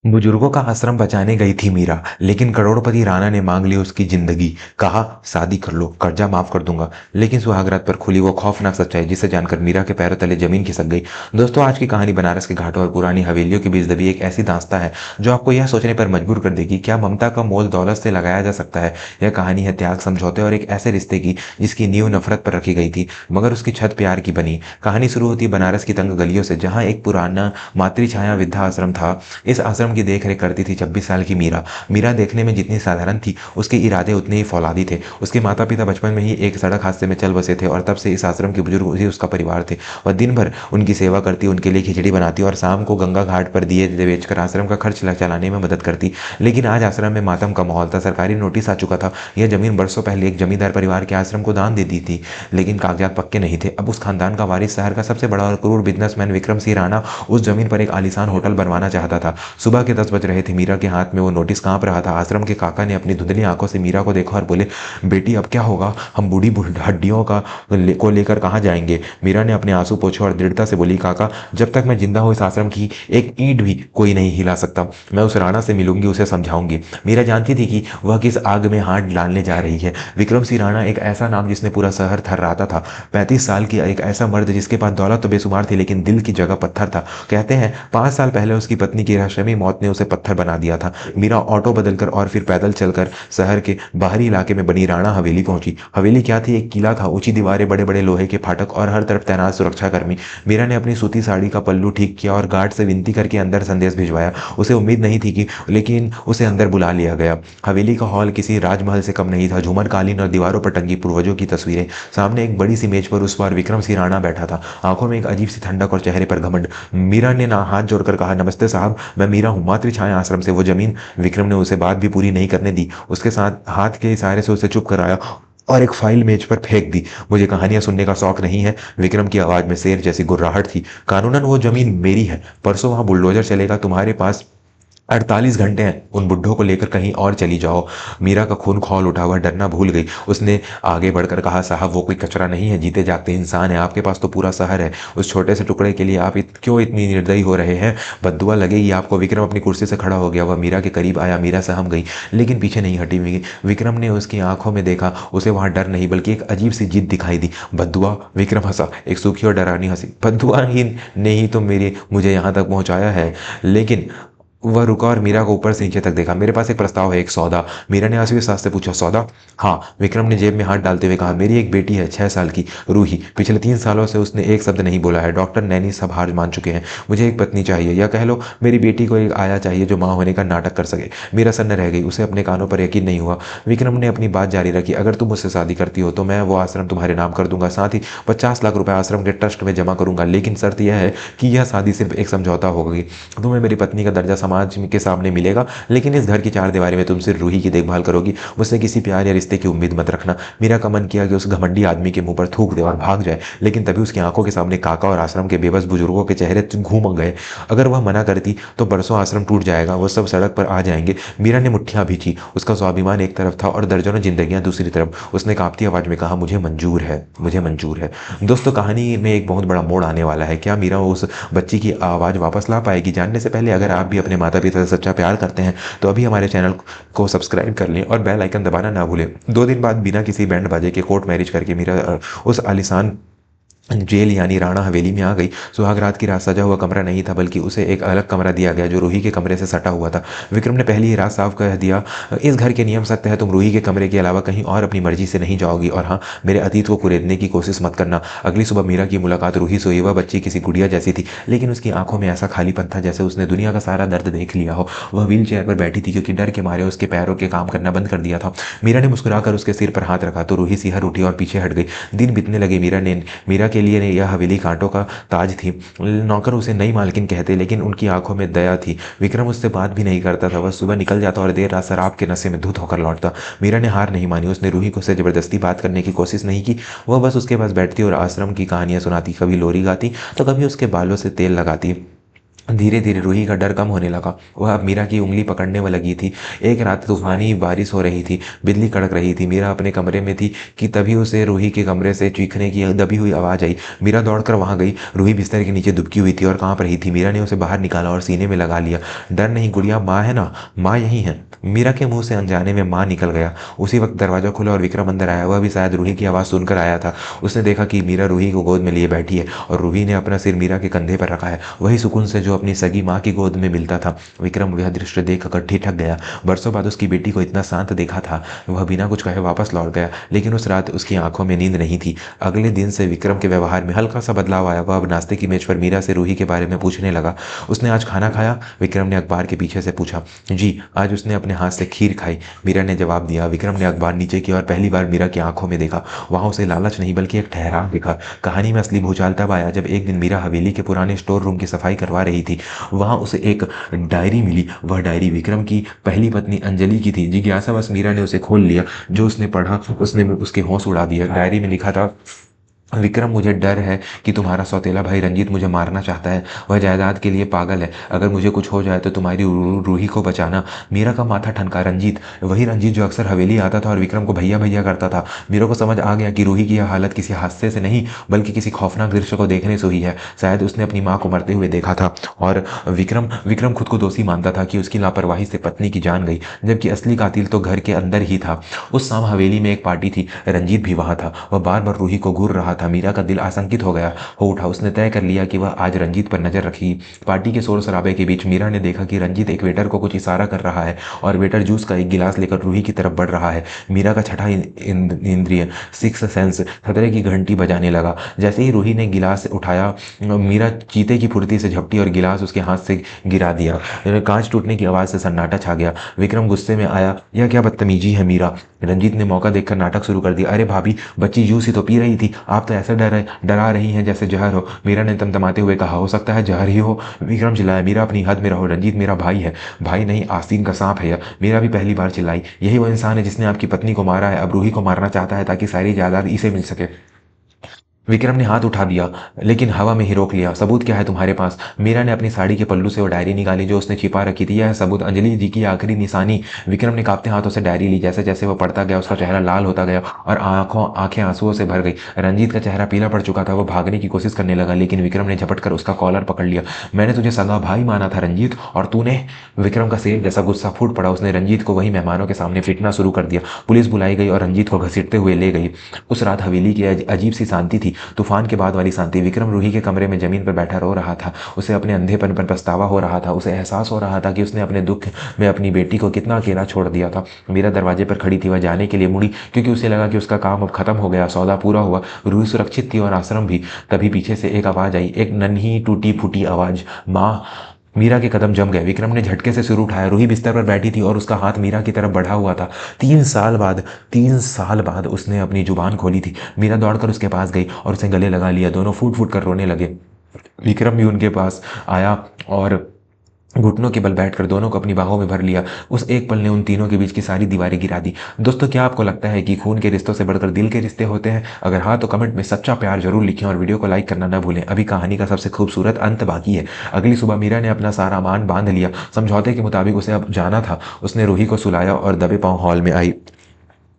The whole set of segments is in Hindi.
बुजुर्गों का आश्रम बचाने गई थी मीरा, लेकिन करोड़पति राणा ने मांग ली उसकी जिंदगी। कहा, शादी कर लो, कर्जा माफ कर दूंगा। लेकिन सुहागरात पर खुली वो खौफनाक सच्चाई, जिसे जानकर मीरा के पैरों तले जमीन खिसक गई। दोस्तों, आज की कहानी बनारस के घाटों और पुरानी हवेलियों के बीच दबी एक ऐसी दास्तां है जो आपको यह सोचने पर मजबूर कर देगी, क्या ममता का मोल दौलत से लगाया जा सकता है। यह कहानी है त्याग, समझौते और एक ऐसे रिश्ते की जिसकी नींव नफरत पर रखी गई थी, मगर उसकी छत प्यार की बनी। कहानी शुरू होती बनारस की तंग गलियों से, जहाँ एक पुराना मातृछाया वृद्धा आश्रम था। इस आश्रम की देख रेख करती थी 26 साल की मीरा। मीरा देखने में जितनी साधारण थी, उसके इरादे उतने ही फौलादी थे। उसके माता पिता बचपन में ही एक सड़क हादसे में चल बसे थे और तब से इस आश्रम के बुजुर्ग ही उसका परिवार थे। वह दिन भर उनकी सेवा करती, उनके लिए खिचड़ी बनाती और शाम को गंगा घाट पर दिए बेचकर आश्रम का खर्च चलाने में मदद करती। लेकिन आज आश्रम में मातम का माहौल था। सरकारी नोटिस आ चुका था। यह जमीन बरसों पहले एक जमींदार परिवार के आश्रम को दान दे दी थी, लेकिन कागजात पक्के नहीं थे। अब उस खानदान का वारिस, शहर का सबसे बड़ा और क्रूर बिजनेसमैन विक्रम सिंह राणा, उस जमीन पर एक आलीशान होटल बनवाना चाहता था। सुबह के 10 बज रहे थे। मीरा के हाथ में वो नोटिस कांप रहा था। आश्रम के काका ने अपनी धुंधली आंखों से मीरा को देखा और बोले, बेटी अब क्या होगा? हम बूढ़ी हड्डियों को लेकर कहाँ जाएंगे? मीरा ने अपने आंसू पोंछे और दृढ़ता से बोली, काका, जब तक मैं जिंदा हूँ इस आश्रम की एक ईंट भी कोई नहीं हिला सकता। मैं उस राणा से मिलूंगी, उसे समझाऊंगी। मीरा जानती थी कि वह किस आग में हाथ डालने जा रही है। विक्रम सिंह राणा, एक ऐसा नाम जिसने पूरा शहर थर्राता था। 35 साल की एक ऐसा मर्द जिसके पास दौलत तो बेशुमार थी, लेकिन दिल की जगह पत्थर था। कहते हैं 5 साल पहले उसकी पत्नी की रहस्यमयी मौत ने उसे पत्थर बना दिया था। मीरा ऑटो बदलकर और फिर पैदल चलकर शहर के बाहरी इलाके में बनी राणा हवेली पहुंची। हवेली क्या थी? एक किला था। ऊंची दीवारें, बड़े बड़े लोहे के फाटक और हर तरफ तैनात सुरक्षाकर्मी। मीरा ने अपनी सूती साड़ी का पल्लू ठीक किया और गार्ड से विनती करके अंदर संदेश भिजवाया। उसे उम्मीद नहीं थी कि, लेकिन उसे अंदर बुला लिया गया। हवेली का हॉल किसी राजमहल से कम नहीं था। झूमर, कालीन और दीवारों पर टंगी पूर्वजों की तस्वीरें। सामने एक बड़ी सी मेज पर उस बार विक्रम सिंह राणा बैठा था, आंखों में एक अजीब सी ठंडक और चेहरे पर घमंड। मीरा ने ना हाथ जोड़कर कहा, नमस्ते साहब, मैं मीरा हूँ, मातृछाया आश्रम से। वो जमीन। विक्रम ने उसे बात भी पूरी नहीं करने दी। उसके साथ हाथ के इशारे से उसे चुप कराया और एक फाइल मेज पर फेंक दी। मुझे कहानियां सुनने का शौक नहीं है। विक्रम की आवाज में शेर जैसी गुर्राहट थी। कानूनन वो जमीन मेरी है। परसों वहां बुलडोजर चलेगा। तुम्हारे पास 48 घंटे हैं। उन बुड्ढों को लेकर कहीं और चली जाओ। मीरा का खून खौल उठा। हुआ डरना भूल गई। उसने आगे बढ़कर कहा, साहब, वो कोई कचरा नहीं है, जीते जागते इंसान है। आपके पास तो पूरा शहर है। उस छोटे से टुकड़े के लिए आप क्यों इतनी निर्दयी हो रहे हैं? बद्दुआ लगेगी आपको। विक्रम अपनी कुर्सी से खड़ा हो गया। वह मीरा के करीब आया। मीरा सहम गई, लेकिन पीछे नहीं हटी। विक्रम ने उसकी आंखों में देखा। उसे वहां डर नहीं, बल्कि एक अजीब सी जिद दिखाई दी। बद्दुआ? विक्रम हंसा, एक सूखी और डरावनी हंसी। बद्दुआ ही ने ही तो मुझे यहां तक पहुंचाया है। लेकिन वह रुका और मीरा को ऊपर से नीचे तक देखा। मेरे पास एक प्रस्ताव है, एक सौदा। मीरा ने आंसू के साथ से पूछा, सौदा? हाँ, विक्रम ने जेब में हाथ डालते हुए कहा। मेरी एक बेटी है, 6 साल की, रूही। पिछले 3 सालों से उसने एक शब्द नहीं बोला है। डॉक्टर, नैनी सब हार मान चुके हैं। मुझे एक पत्नी चाहिए, या कह लो मेरी बेटी को एक आया चाहिए जो माँ होने का नाटक कर सके। मीरा सन्न रह गई। उसे अपने कानों पर यकीन नहीं हुआ। विक्रम ने अपनी बात जारी रखी, अगर तुम मुझसे शादी करती हो तो मैं वो आश्रम तुम्हारे नाम कर दूंगा। साथ ही 50 लाख रुपए आश्रम के ट्रस्ट में जमा करूंगा। लेकिन शर्त यह है कि यह शादी सिर्फ एक समझौता होगी। तुम्हें मेरी पत्नी का दर्जा समाज के सामने मिलेगा, लेकिन इस घर की 4 दीवारी में तुम सिर्फ रूही की देखभाल करोगी। मुझसे किसी प्यार या रिश्ते की उम्मीद मत रखना। मीरा का मन किया कि उस घमंडी आदमी के मुंह पर थूक दे और भाग जाए, लेकिन तभी उसकी आंखों के सामने काका और आश्रम के बेबस बुजुर्गों के चेहरे घूम गए। अगर वह मना करती तो परसों आश्रम टूट जाएगा। वो सब सड़क पर आ जाएंगे। मीरा ने मुट्ठियां भींची। उसका स्वाभिमान एक तरफ था और दर्जनों जिंदगियां दूसरी तरफ। उसने कांपती आवाज में कहा, मुझे मंजूर है, मुझे मंजूर है। दोस्तों, कहानी में एक बहुत बड़ा मोड़ आने वाला है। क्या मीरा उस बच्ची की आवाज वापस ला पाएगी? जानने से पहले अगर आप भी अपने माता पिता से सच्चा प्यार करते हैं तो अभी हमारे चैनल को सब्सक्राइब कर लें और बेल आइकन दबाना ना भूलें। 2 दिन बाद बिना किसी बैंड बाजे के कोर्ट मैरिज करके मीरा उस आलिशान जेल यानी राणा हवेली में आ गई। सुहागरात की रात सजा हुआ कमरा नहीं था, बल्कि उसे एक अलग कमरा दिया गया जो रूही के कमरे से सटा हुआ था। विक्रम ने पहली ही रात साफ कह दिया, इस घर के नियम सख्त है। तुम रूही के कमरे के अलावा कहीं और अपनी मर्जी से नहीं जाओगी। और हाँ, मेरे अतीत को कुरेदने की कोशिश मत करना। अगली सुबह मीरा की मुलाकात रूही से हुई। वह बच्ची किसी गुड़िया जैसी थी, लेकिन उसकी आंखों में ऐसा खालीपन था जैसे उसने दुनिया का सारा दर्द देख लिया हो। वह व्हील चेयर पर बैठी थी, क्योंकि डर के मारे उसके पैरों के काम करना बंद कर दिया था। मीरा ने मुस्कुराकर उसके सिर पर हाथ रखा तो रूही सिहर उठी और पीछे हट गई। दिन बीतने लगे। मीरा के लिए यह हवेली कांटों का ताज थी। नौकर उसे नई मालकिन कहते, लेकिन उनकी आंखों में दया थी। विक्रम उससे बात भी नहीं करता था। वह सुबह निकल जाता और देर रात शराब के नशे में धुत होकर लौटता। मीरा ने हार नहीं मानी। उसने रूही को से जबरदस्ती बात करने की कोशिश नहीं की। वह बस उसके पास बैठती और आश्रम की कहानियां सुनाती। कभी लोरी गाती तो कभी उसके बालों से तेल लगाती। धीरे धीरे रूही का डर कम होने लगा। वह अब मीरा की उंगली पकड़ने में लगी थी। एक रात तूफानी बारिश हो रही थी, बिजली कड़क रही थी। मीरा अपने कमरे में थी कि तभी उसे रूही के कमरे से चीखने की दबी हुई आवाज़ आई। मीरा दौड़कर वहां गई। रूही बिस्तर के नीचे दुबकी हुई थी और कांप रही थी। मीरा ने उसे बाहर निकाला और सीने में लगा लिया। डर नहीं गुड़िया, माँ है ना, माँ यही है। मीरा के मुंह से अनजाने में माँ निकल गया। उसी वक्त दरवाजा खुला और विक्रम अंदर आया। वह भी शायद रूही की आवाज़ सुनकर आया था। उसने देखा कि मीरा रूही को गोद में लिए बैठी है और रूही ने अपना सिर मीरा के कंधे पर रखा है, वही सुकून से जो अपनी सगी माँ की गोद में मिलता था। विक्रम यह दृश्य देखकर ठिठक गया। बरसों बाद उसकी बेटी को इतना शांत देखा था। वह बिना कुछ कहे वापस लौट गया, लेकिन उस रात उसकी आंखों में नींद नहीं थी। अगले दिन से विक्रम के व्यवहार में हल्का सा बदलाव आया। वह अब नाश्ते की मेज पर मीरा से रूही के बारे में पूछने लगा। उसने आज खाना खाया? विक्रम ने अखबार के पीछे से पूछा। जी, आज उसने अपने हाथ से खीर खाई, मीरा ने जवाब दिया। विक्रम ने अखबार नीचे किया और पहली बार मीरा की आंखों में देखा। वहां उसे लालच नहीं बल्कि एक ठहराव दिखा। कहानी में असली भूचाल तब आया जब एक दिन मीरा हवेली के पुराने स्टोर रूम की सफाई करवा रही थी। वहां उसे एक डायरी मिली। वह डायरी विक्रम की पहली पत्नी अंजलि की थी। जिज्ञासावश मीरा ने उसे खोल लिया। जो उसने पढ़ा उसने उसके होश उड़ा दिया। डायरी में लिखा था, विक्रम, मुझे डर है कि तुम्हारा सौतेला भाई रंजीत मुझे मारना चाहता है। वह जायदाद के लिए पागल है। अगर मुझे कुछ हो जाए तो तुम्हारी रूही को बचाना। मीरा का माथा ठनका। रंजीत? वही रंजीत जो अक्सर हवेली आता था और विक्रम को भैया भैया करता था। मीरा को समझ आ गया कि रूही की यह हालत किसी हादसे से नहीं बल्कि किसी खौफनाक दृश्य को देखने से हुई है। शायद उसने अपनी माँ को मरते हुए देखा था और विक्रम विक्रम खुद को दोषी मानता था कि उसकी लापरवाही से पत्नी की जान गई, जबकि असली कातिल तो घर के अंदर ही था। उस शाम हवेली में एक पार्टी थी। रंजीत भी वहां था। वह बार बार रूही को घूर रहा था। मीरा का दिल आशंकित हो उठा। उसने तय कर लिया कि वह आज रंजीत पर नजर रखेगी। पार्टी के शोर शराबे के बीच मीरा ने देखा कि रंजीत एक वेटर को कुछ इशारा कर रहा है और वेटर जूस का एक गिलास लेकर रूही की तरफ बढ़ रहा है। मीरा का छठा इंद्रिय, सिक्स सेंस, खतरे की घंटी बजाने लगा। जैसे ही रूही ने गिलास उठाया, मीरा चीते की फुर्ती से झपटी और गिलास उसके हाथ से गिरा दिया। कांच टूटने की आवाज से सन्नाटा छा गया। विक्रम गुस्से में आया। यह क्या बदतमीजी है मीरा? रंजीत ने मौका देखकर नाटक शुरू कर दिया। अरे भाभी, बच्ची जूस ही तो पी रही थी, आप तो ऐसे डरा रही हैं जैसे जहर हो। मीरा ने तमतमाते हुए कहा। हो सकता है जहर ही हो, विक्रम चिल्लाया। मीरा, अपनी हद में रहो। रंजीत मेरा भाई है। भाई नहीं, आस्तीन का सांप है यह। मीरा भी पहली बार चिल्लाई। यही वो इंसान है जिसने आपकी पत्नी को मारा है, अब रूही को मारना चाहता है ताकि सारी जायदाद इसे मिल सके। विक्रम ने हाथ उठा दिया, लेकिन हवा में ही रोक लिया। सबूत क्या है तुम्हारे पास? मीरा ने अपनी साड़ी के पल्लू से वो डायरी निकाली जो उसने छिपा रखी थी। यह सबूत, अंजलि जी की आखिरी निशानी। विक्रम ने कांपते हाथों से डायरी ली। जैसे जैसे वो पढ़ता गया उसका चेहरा लाल होता गया और आंखें आंसुओं से भर गई। रंजीत का चेहरा पीला पड़ चुका था। वो भागने की कोशिश करने लगा, लेकिन विक्रम ने झपट कर उसका कॉलर पकड़ लिया। मैंने तुझे सगा भाई माना था रंजीत, और तूने? विक्रम का शेर जैसा गुस्सा फूट पड़ा। उसने रंजीत को वही मेहमानों के सामने पीटना शुरू कर दिया। पुलिस बुलाई गई और रंजीत को घसीटते हुए ले गई। उस रात हवेली की अजीब सी शांति थी, तूफान के बाद वाली शांति। विक्रम रूही के कमरे में जमीन पर बैठा रो रहा था। उसे अपने अंधेपन पर पछतावा हो रहा था। उसे एहसास हो रहा था कि उसने अपने दुख में अपनी बेटी को कितना अकेला छोड़ दिया था। मीरा दरवाजे पर खड़ी थी। वह जाने के लिए मुड़ी क्योंकि उसे लगा कि उसका काम अब खत्म हो गया, सौदा पूरा हुआ, रूही सुरक्षित थी और आश्रम भी। तभी पीछे से एक आवाज आई, एक नन्ही टूटी फूटी आवाज, माँ। मीरा के कदम जम गए। विक्रम ने झटके से सिर उठाया। रूही बिस्तर पर बैठी थी और उसका हाथ मीरा की तरफ बढ़ा हुआ था। 3 साल बाद उसने अपनी जुबान खोली थी। मीरा दौड़कर उसके पास गई और उसे गले लगा लिया। दोनों फूट फूट कर रोने लगे। विक्रम भी उनके पास आया और घुटनों के बल बैठकर दोनों को अपनी बाहों में भर लिया। उस एक पल ने उन तीनों के बीच की सारी दीवारें गिरा दी। दोस्तों, क्या आपको लगता है कि खून के रिश्तों से बढ़कर दिल के रिश्ते होते हैं? अगर हाँ तो कमेंट में सच्चा प्यार जरूर लिखें और वीडियो को लाइक करना ना भूलें। अभी कहानी का सबसे खूबसूरत अंत बाकी है। अगली सुबह मीरा ने अपना सारा मान बांध लिया। समझौते के मुताबिक उसे अब जाना था। उसने रूही को सुलाया और दबे पांव हॉल में आई।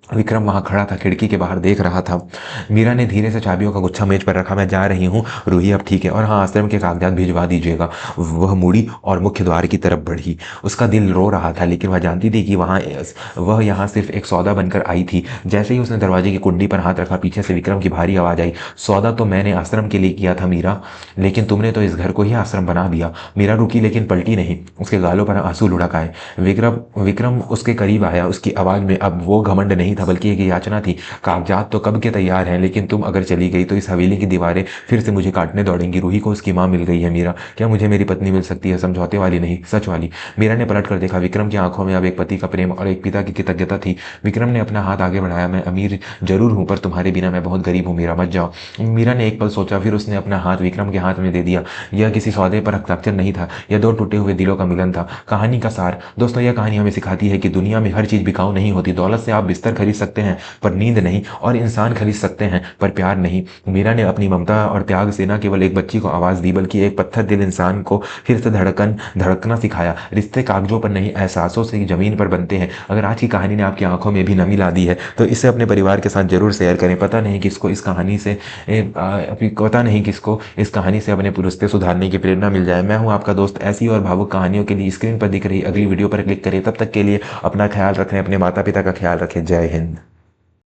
विक्रम वहां खड़ा था, खिड़की के बाहर देख रहा था। मीरा ने धीरे से चाबियों का गुच्छा मेज पर रखा। मैं जा रही हूँ रूही, अब ठीक है, और हाँ, आश्रम के कागजात भिजवा दीजिएगा। वह मुड़ी और मुख्य द्वार की तरफ बढ़ी। उसका दिल रो रहा था, लेकिन वह जानती थी कि वह यहाँ सिर्फ एक सौदा बनकर आई थी। जैसे ही उसने दरवाजे की कुंडी पर हाथ रखा, पीछे से विक्रम की भारी आवाज आई। सौदा तो मैंने आश्रम के लिए किया था मीरा, लेकिन तुमने तो इस घर को ही आश्रम बना दिया। मीरा रुकी लेकिन पलटी नहीं। उसके गालों पर आंसू लुढ़क आए। विक्रम उसके करीब आया। उसकी आवाज में अब वो घमंड नहीं था बल्कि एक याचना थी। कागजात तो कब के तैयार हैं, लेकिन तुम अगर चली गई तो इस हवेली की दीवारें फिर से मुझे काटने दौड़ेंगी। रूही को उसकी माँ मिल गई है मीरा, क्या मुझे मेरी पत्नी मिल सकती है? समझौते वाली नहीं, सच वाली। मीरा ने पलट कर देखा। विक्रम की आंखों में अब एक पति का प्रेम और एक पिता की कृतज्ञता थी। विक्रम ने अपना हाथ आगे बढ़ाया। मैं अमीर जरूर हूं, पर तुम्हारे बिना मैं बहुत गरीब हूं मीरा, मत जाओ। मीरा ने एक पल सोचा, फिर उसने अपना हाथ विक्रम के हाथ में दे दिया। यह किसी सौदे पर हस्ताक्षर नहीं था, यह दो टूटे हुए दिलों का मिलन था। कहानी का सार दोस्तों, यह कहानी हमें सिखाती है कि दुनिया में हर चीज बिकाऊ नहीं होती। दौलत से आप बिस्तर खरीद सकते हैं पर नींद नहीं, और इंसान खरीद सकते हैं पर प्यार नहीं। मीरा ने अपनी ममता और त्याग से न केवल एक बच्ची को आवाज दी बल्कि एक पत्थर दिल इंसान को फिर से धड़कना सिखाया। रिश्ते कागजों पर नहीं, एहसासों से जमीन पर बनते हैं। अगर आज की कहानी ने आपकी आंखों में भी नमी ला दी है तो इसे अपने परिवार के साथ जरूर शेयर करें। पता नहीं किसको इस कहानी से पता नहीं किसको इस कहानी से अपने रिश्ते सुधारने की प्रेरणा मिल जाए। मैं हूं आपका दोस्त। ऐसी और भावुक कहानियों के लिए स्क्रीन पर दिख रही अगली वीडियो पर क्लिक करें। तब तक के लिए अपना ख्याल रखें, अपने माता पिता का ख्याल रखें। जय हिंद।